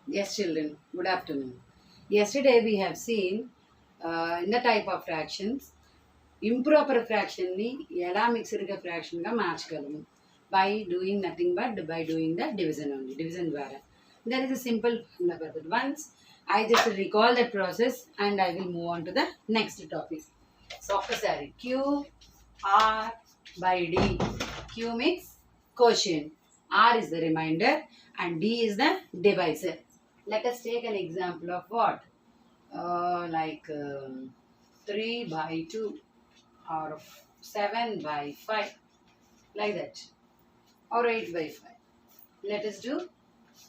Yes, children, good afternoon. Yesterday we have seen in the type of fractions, improper fraction ni ఎలా mixed గా fraction గా మార్చగలము by doing nothing but by doing the division only, division ద్వారా. There is a simple formula for that. Once I just recall that process and I will move on to the next topic. So ఒక్కసారి Q R by D. Q means quotient, R is the remainder and D is the divisor. Let us take an example of what? Like 3 by 2 or 7 by 5, like that, or 8 by 5. Let us do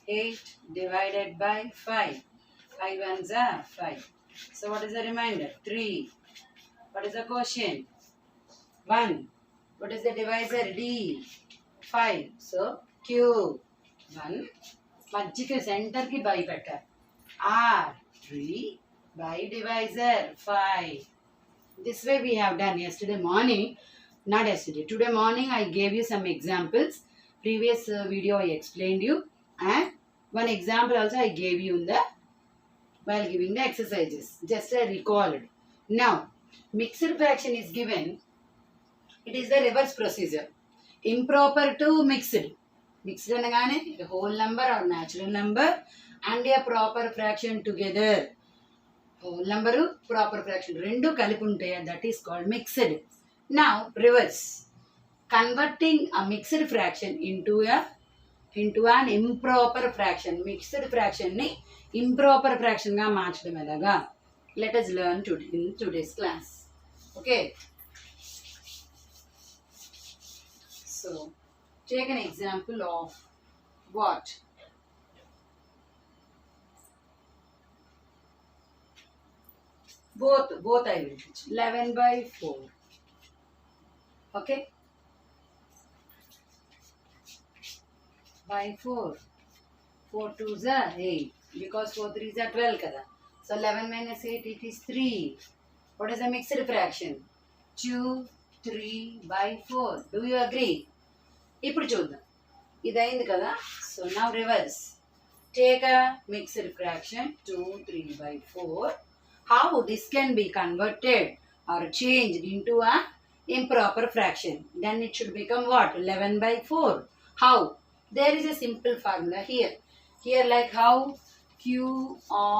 8 divided by 5. 5 ones are 5. So what is the remainder? 3. What is the quotient? 1. What is the divisor? D. 5. So Q 1. మధ్యకి సెంటర్కి by పెట్టారు. R 3 by divisor 5. This way we have done yesterday morning. Not yesterday. Today morning I gave you some examples. Previous video I explained you, and one example also I gave you in the while giving the exercises. Just I recalled. Now mixed fraction is given. It is the reverse procedure. Improper to mixed. Mixed అనగానే a whole number or natural number and a proper fraction together. Whole number, proper fraction రెండు కలిపి ఉంటే that is called mixed. Now reverse. Converting a mixed fraction into an improper fraction. Mixed fraction ని improper fraction గా మార్చడం ఎలాగా? Let us learn in today's class. Okay. So take an example of what? Both I will teach. 11 by 4. Okay? By 4. 4 2s are 8. Because 4 3s are 12 kada. So 11 minus 8, it is 3. What is the mixed fraction? 2, 3 by 4. Do you agree? ఇప్పుడు చూద్దాం. ఇది అయింది కదా. So now reverse. Take a mixed fraction 2 3 by 4. How this can be converted or changed into a improper fraction? Then it should become what? 11 by 4. How? There is a simple formula here. Here like how? Q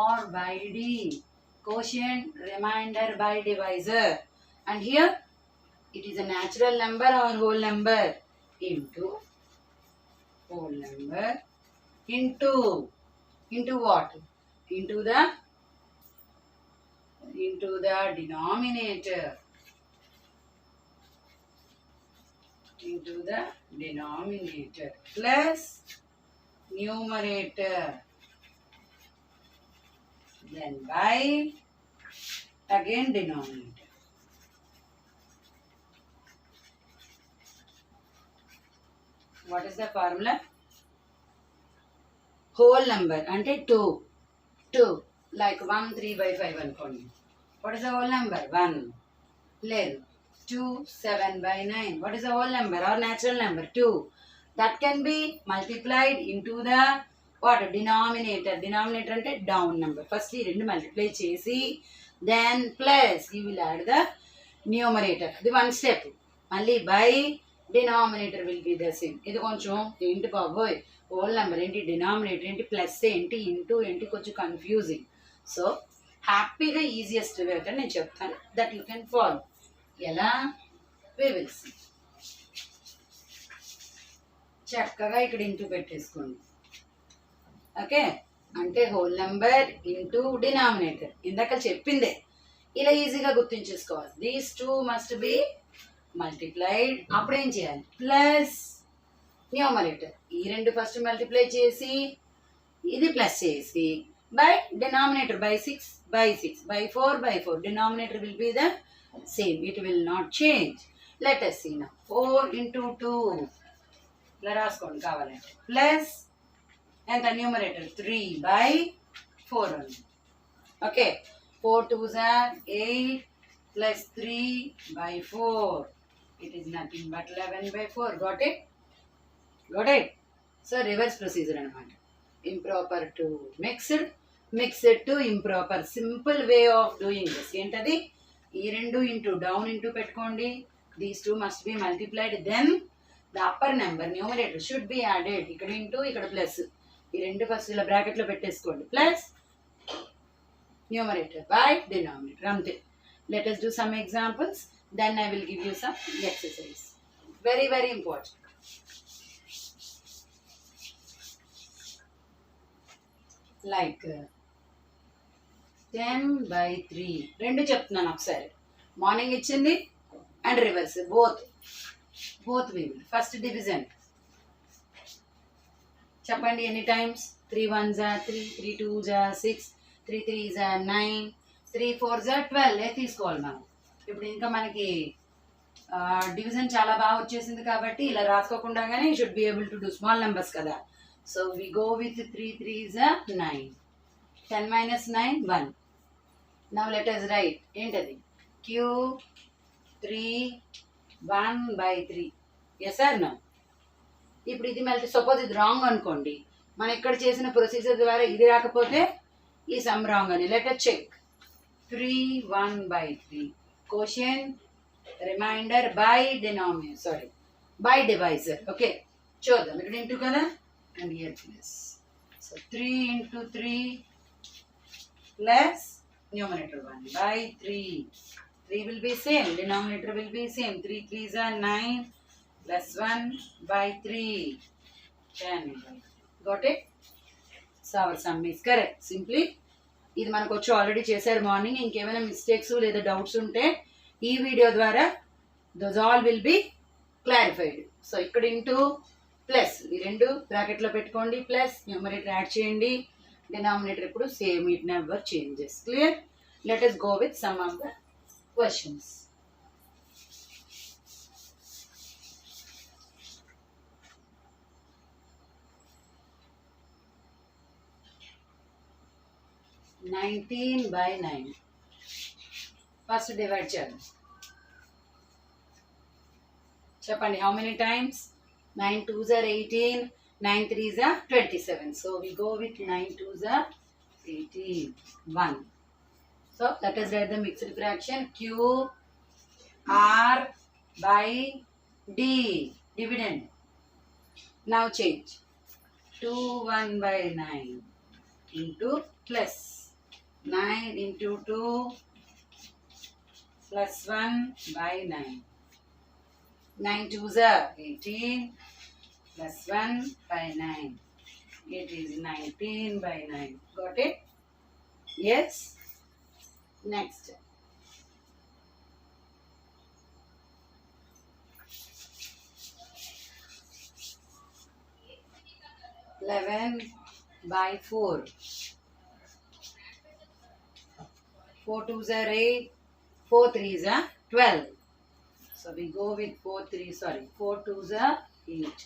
R by D. Quotient, remainder by divisor. And here it is a natural number or whole number into whole number into what? Into the denominator. Into the denominator plus numerator. Then by again denominator. What is the formula? Whole number అంటే 2 like 1 3 by 5 అనుకోండి. What is the whole number? 1. లేదు 2 7 by 9. What is the whole number or natural number? 2. That can be multiplied into the what? Denominator. Denominator అంటే down number. First ఈ రెండు multiply చేసి then plus you will add the numerator. ఇది one step. మళ్ళీ by denominator will be the same. ఇది కొంచెం ఏంటి బాబోయ్ హోల్ నెంబర్ ఏంటి డినామినేటర్ ఏంటి ప్లస్ ఏంటి ఇంటూ ఏంటి కొంచెం కన్ఫ్యూజింగ్. సో హ్యాపీగా ఈజియెస్ట్ వే అంటే నేను చెప్తాను దట్ యూ కెన్ ఫాలో. ఎలా? We will see. చక్కగా ఇక్కడ ఇంటూ పెట్టేసుకోండి. ఓకే, అంటే హోల్ నెంబర్ ఇంటూ డినామినేటర్ ఇందాక చెప్పిందే ఇలా ఈజీగా గుర్తుంచేసుకోవాలి. These two must be multiplied. అప్పుడు ఏం చేయాలి? Plus numerator. ఈ రెండు ఫస్ట్ మల్టిప్లై చేసి ఇది ప్లస్ చేసి by denominator by 6 by 6 by 4 by 4. Denominator will be the same. It will not change. Let us see now. 4 into 2. ఇలా రాసుకోండి కావాలంటే. ప్లస్ ఎంత? న్యూమరేటర్ 3 by 4 ఉంది. Okay, 4 2s are 8 plus 3 by 4. It is nothing but 11 by 4. Got it? So reverse procedure అనమాట. improper to mixed, mixed to improper. Simple way of doing this. ఏంటది? ఈ రెండు into down into పెట్టుకోండి. These two must be multiplied. Then the upper number numerator should be added. ఇక్కడ into ఇక్కడ plus. ఈ రెండు first ఇలా బ్రాకెట్లో పెట్టేసుకోండి. Plus numerator by denominator. అంతే. Let us do some examples. Then I will give you some exercise. Very, very important. Like 10/3. రెండు చెప్తున్నాను ఒకసారి. మార్నింగ్ ఇచ్చింది and reverse both we will. First division చెప్పండి ఎన్ని times. 3 1s are 3, 3 2s are 6, 3 3s are 9, 3 4s are 12. తీసుకోవాలి మనం. ఇప్పుడు ఇంకా మనకి డివిజన్ చాలా బాగా వచ్చేసింది కాబట్టి ఇలా రాసుకోకుండానే you should be able to do small numbers కదా. So we go with 3 3s are 9. 10 minus 9 1. Now let us write. ఏంటది? Q 3 1/3. Yes or no? ఇప్పుడు ఇది మళ్ళీ సపోజ్ ఇది రాంగ్ అనుకోండి. మనం ఇక్కడ చేసిన ప్రొసీజర్ ద్వారా ఇది రాకపోతే ఈ సమ్ రాంగ్ అని. Let us check. 3 1/3. Quotient, remainder by denominator. Sorry, by divisor. Okay. చూద్దాం. ఇక్కడ ఇంటూ కదా and here plus. So 3 into 3 plus numerator 1/3. 3 will be same. Denominator will be same. 3 3s are 9 plus 1/3. 10. Got it? So our sum is correct. Simply ఇది మనకు వచ్చి already చేశారు morning. ఇంకేమైనా mistakes లేదా doubts ఉంటే ఈ వీడియో ద్వారా those all will be clarified. So ఇక్కడ ఇంటూ ప్లస్ ఈ రెండు బ్రాకెట్లో పెట్టుకోండి. ప్లస్ న్యూమరేటర్ యాడ్ చేయండి. డినామినేటర్ ఇప్పుడు same. It never changes. Clear? Let us go with some of the questions. Nineteen by 9. First divide చేద్దాం. చెప్పండి how many times? 9 2s are 18, 9 3s are 27. So we go with 9 2s are 18. 1. So let us write the mixed fraction. Q R by D. Dividend. Now change. 2 1/9 into plus 9 into 2 plus 1/9. 9 2s are 18 plus 1/9. It is 19/9. Got it? Yes? Next. (11/4). 4 2s are 8, 4 3s are 12. So we go with 4 2s are 8.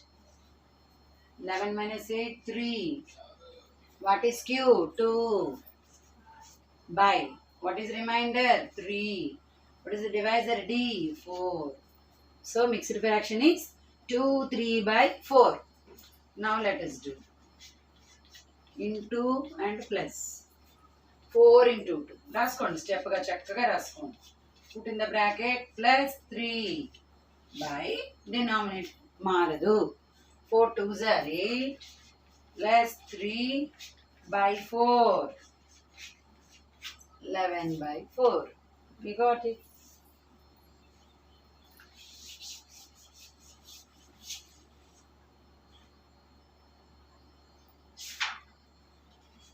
11 minus 8 3. What is Q? 2 by. What is remainder? 3. What is the divisor? D. 4. So mixed fraction is 2 3/4. Now let us do into and plus. 4 into 2. రాసుకోండి. స్టెప్గా చక్కగా రాసుకోండి. Put in the bracket plus 3 by denominator. మారదు. 4 2s are 8 plus 3/4. 11/4. We got it.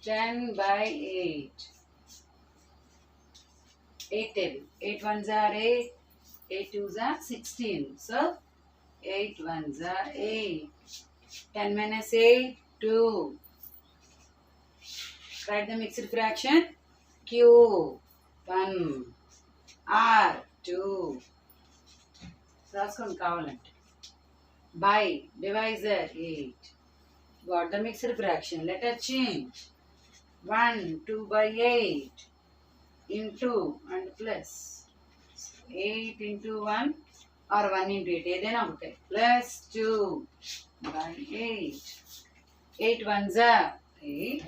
(10/8). 8 table. 8 1s are 8, 8 2s are 16. So 8 1s are 8. 10 minus 8 2. Write the mixed fraction. Q 1 R 2. రాసుకోండి కావాలంటే. By divisor 8. Got the mixed fraction. Let us change. 1 2/8 into and plus 8 into 1 or 1 into 8 ఏదైనా ఉంటాయి. Plus 2/8. 8 1s are 8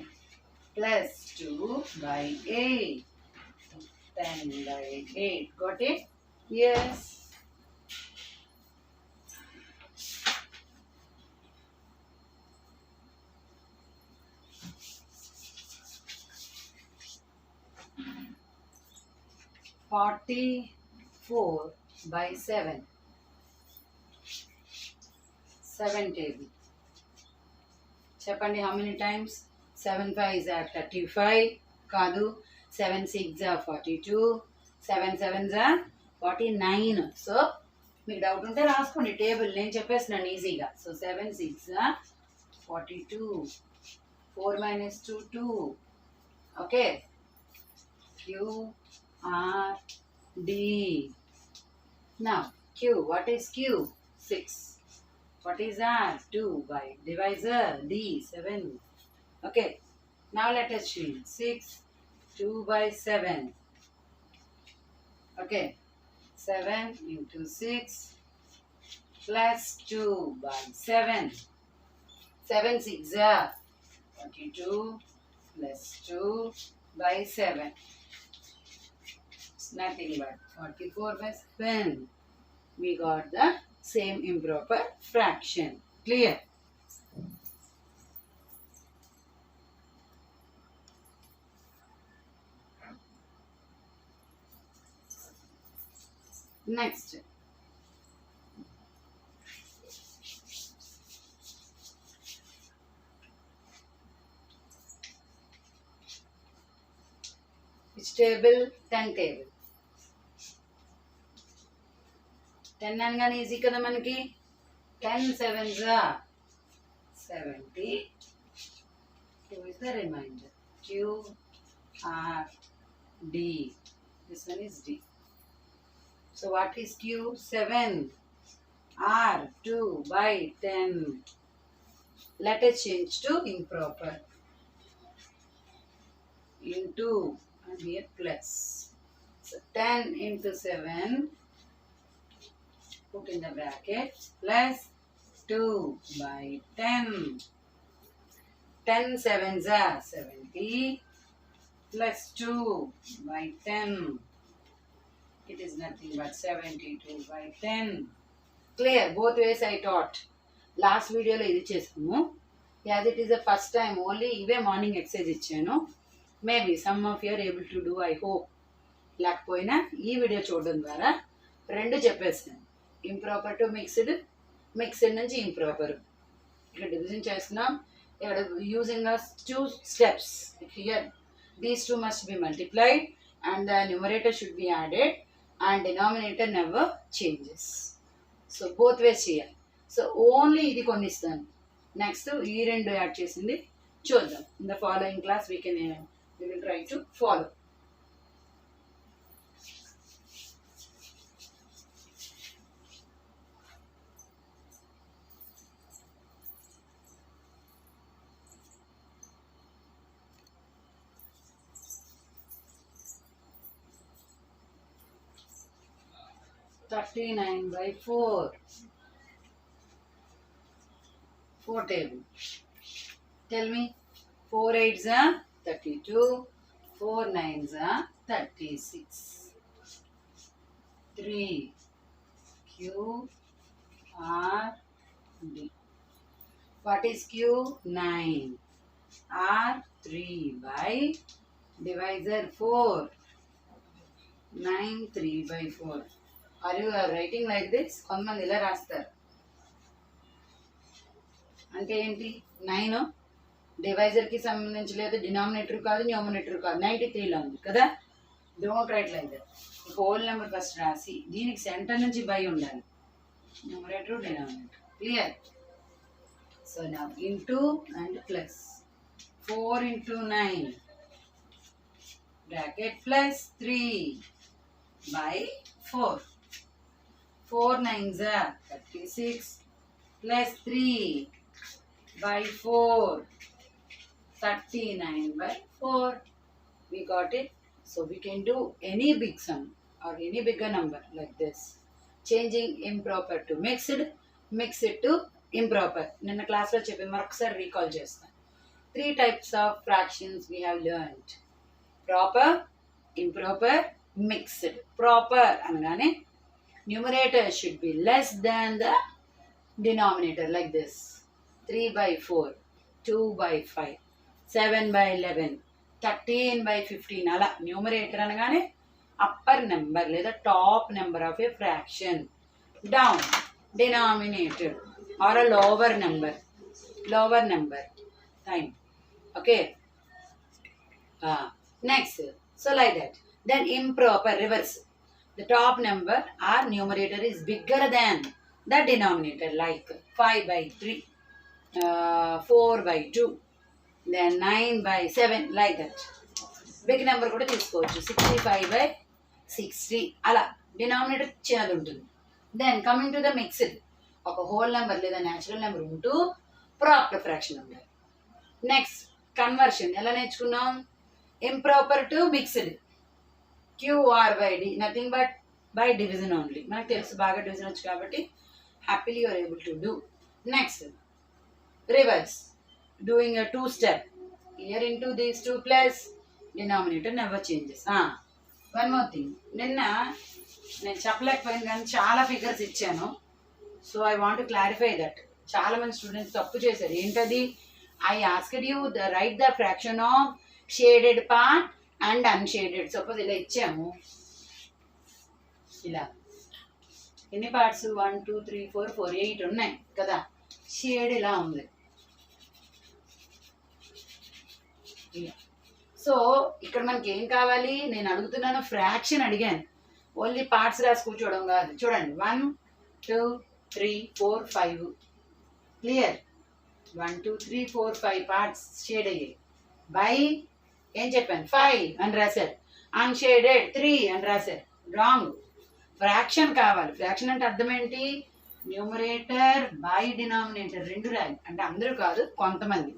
plus 2 by 8. 10 by 8. Got it? Yes. Forty-four by 7. 7 table. Chapandi how many times? 7 5s are 35. Kadu. 7 6s are 42. 7 7s are 49. So, మీకు doubt ఉంటే రాసుకోండి table నేను చెప్పేస్తున్నాను ఈజీగా. So 7 6 are 42. 4 minus 2 2. Okay. Q R D. Now Q. What is Q? 6. What is R? 2 by divisor D 7. Okay. Now let us change 6 2 by 7. Okay. 7 into 6 plus 2 by 7. 7 6 are 42 plus 2 by 7. It's nothing but 44 by 7. We got the same improper fraction. Clear? Next. Which table? 10 table. 10 అనగానే easy కదా మనకి. 10 7s are 70. Q is the remainder. Q R D. This one is D. So what is Q? 7. R 2 by 10. Let us change to improper. Into and here plus. So 10 into 7. Put in the bracket plus 2 by 10. 10 7s are 70 plus 2 by 10. It is nothing but 72 by 10. Clear? Both ways I taught. Last video lo idi chesamu. As it is the first time only ive morning exercise ichchanu. Maybe some of you are able to do, I hope. లేకపోయినా ఈ video చూడడం ద్వారా రెండు చెప్పేస్తాను. Improper to mixed, mixed నుంచి improper. ఇక్కడ division చేస్తున్నాం. ఇక్కడ using us 2 steps. Here these two must be multiplied and the numerator should be added and denominator never changes. So both ways చేయాలి. సో ఓన్లీ ఇది కొన్ని ఇస్తాను. నెక్స్ట్ ఈ రెండు యాడ్ చేసింది చూద్దాం. In the following class we will try to follow. $39 by 4. 4 table. Tell me. 4 8s are 32. 4 9s are 36. 3 Q R D. What is Q? 9. R 3 by divisor 4. 9 3 by 4. Are you writing like this? కొంతమంది ఇలా రాస్తారు. అంటే ఏంటి? 9 డివైజర్కి సంబంధించి లేదు, denominator కాదు, numerator కాదు, 93లో ఉంది కదా. Don't write like that. Whole number first రాసి దీనికి సెంటర్ నుంచి బై ఉండాలి. Numerator denominator. క్లియర్? సో నా into and plus 4 into 9 bracket plus 3 by 4. 4 9s are 36 plus 3 by 4. 39 by 4. We got it. So we can do any big sum or any bigger number like this. Changing improper to mixed, mixed to improper. నిన్న క్లాస్లో చెప్పి మరొకసారి recall చేస్తాను. 3 types of fractions we have learned. Proper, improper, mixed. Proper అనగానే numerator should be less than the denominator, like this. 3 by 4, 2 by 5, 7 by 11, 13 by 15. అలా numerator అనగానే upper number లేదా top number of A fraction. Down denominator or a lower number time. Okay. Next, so like that. Then improper, reverse. The top number or numerator is bigger than the denominator, like 5 by 3, 4 by 2, then 9 by 7, like that. Big number కూడా తీసుకోవచ్చు, 65 by 60 అలా denominator చిన్నది ఉంటుంది. Then coming to the mixed, ఒక whole number లేదా natural number ఉంటూ proper fraction ఉండాలి. Next conversion ఎలా నేర్చుకున్నాం? Improper to mixed, QR/D, nothing but by division only. మనకు తెలుసు బాగా డివిజన్ వచ్చు కాబట్టి happily you're able to do. Next reverse, doing a 2 step. Here into these 2 plus denominator never changes. One more thing, నిన్న నేను చెప్పలేకపోయాను కానీ చాలా ఫిగర్స్ ఇచ్చాను. So I want to clarify that. చాలా మంది స్టూడెంట్స్ తప్పు చేశారు. ఏంటది? I asked you right the fraction of shaded part and unshaded. Suppose ఇలా ఇచ్చాము, ఇలా ఎన్ని పార్ట్స్? 1 2 3 4 4 8 ఉన్నాయి కదా. షేడ్ ఇలా ఉంది. సో ఇక్కడ మనకి ఏం కావాలి? నేను అడుగుతున్నాను, ఫ్రాక్షన్ అడిగాను. ఓన్లీ పార్ట్స్ రాసి కూర్చోవడం కాదు. చూడండి, 1 2 3 4 5 క్లియర్. 1 2 3 4 5 పార్ట్స్ షేడ్ అయ్యాయి. బై ఏం చెప్పాను? 5 అని రాశారు. అన్షేడెడ్ 3 అని రాశారు. రాంగ్. ఫ్రాక్షన్ కావాలి. ఫ్రాక్షన్ అంటే అర్థం ఏంటి? న్యూమరేటర్ బై డినామినేటర్ రెండు రాయాలి. అంటే అందరూ కాదు, కొంతమంది.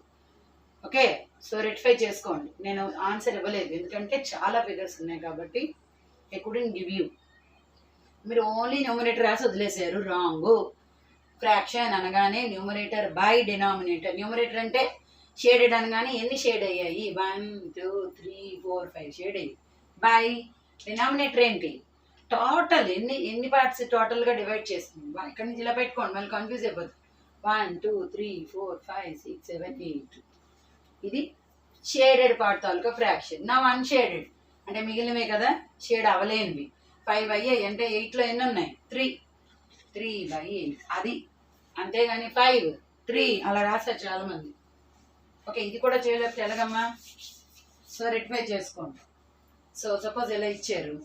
ఓకే, సో రెక్టిఫై చేసుకోండి. నేను ఆన్సర్ ఇవ్వలేదు ఎందుకంటే చాలా ఫిగర్స్ ఉన్నాయి కాబట్టి ఐ కుడెంట్ గివ్ యూ. మీరు ఓన్లీ న్యూమరేటర్ రాసి వదిలేసారు. రాంగ్. ఫ్రాక్షన్ అనగానే న్యూమరేటర్ బై డినామినేటర్. న్యూమరేటర్ అంటే షేడెడ్ అనగానే ఎన్ని షేడ్ అయ్యాయి? 1 2 3 4 5 షేడ్ అయ్యాయి. బై డినామినేటర్ ఏంటి? టోటల్ ఎన్ని పార్ట్స్ టోటల్గా డివైడ్ చేస్తుంది. ఇక్కడ నుంచి ఇలా పెట్టుకోండి, మళ్ళీ కన్ఫ్యూజ్ అయిపోతుంది. 1 2 3 4 5 6 7 8. ఇది షేడెడ్ పార్ట్ తాలూకా ఫ్రాక్షన్. నా అన్షేడెడ్ అంటే మిగిలినవే కదా, షేడ్ అవ్వలేనివి. 5 అయ్యాయి అంటే 8లో ఎన్ని ఉన్నాయి? 3 by 8 అది. అంతేగాని 5 3 అలా రాస్తారు చాలామంది. ఓకే, ఇది కూడా చేయలేకపోతే ఎలాగమ్మా? సో రెక్టిఫై చేసుకోండి. సో సపోజ్ ఇలా ఇచ్చారు,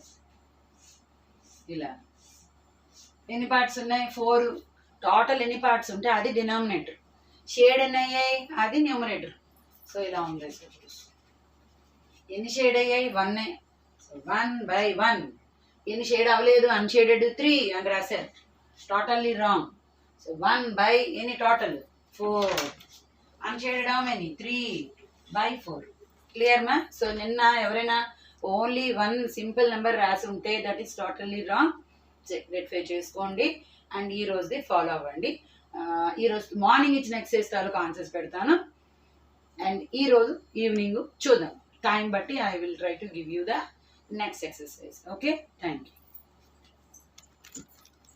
ఇలా ఎన్ని పార్ట్స్ ఉన్నాయి? 4. టోటల్ ఎన్ని పార్ట్స్ ఉంటే అది డినామినేటర్. షేడ్ ఎన్ని అయ్యాయి? అది న్యూమరేటర్. సో ఇలా ఉంది. ఎన్ని షేడ్ అయ్యాయి? 1. So 1 by 1. ఎన్ని షేడ్ అవ్వలేదు? అన్షేడెడ్ 3 అని రాశారు. Totally wrong. సో 1 by ఎన్ని total? 4. Unshaded how many? 3 by 4. Clear మా? సో నిన్న ఎవరైనా ఓన్లీ 1 సింపుల్ నెంబర్ రాసి ఉంటే that is totally wrong. Rectify చేసుకోండి అండ్ ఈ రోజుది ఫాలో అవ్వండి. ఈరోజు మార్నింగ్ ఇచ్చిన ఎక్సర్సైజ్ తాలూకు ఆన్సర్స్ పెడతాను అండ్ ఈరోజు ఈవినింగ్ చూద్దాం. టైం బట్టి I will try to give you the next exercise. Okay, thank you.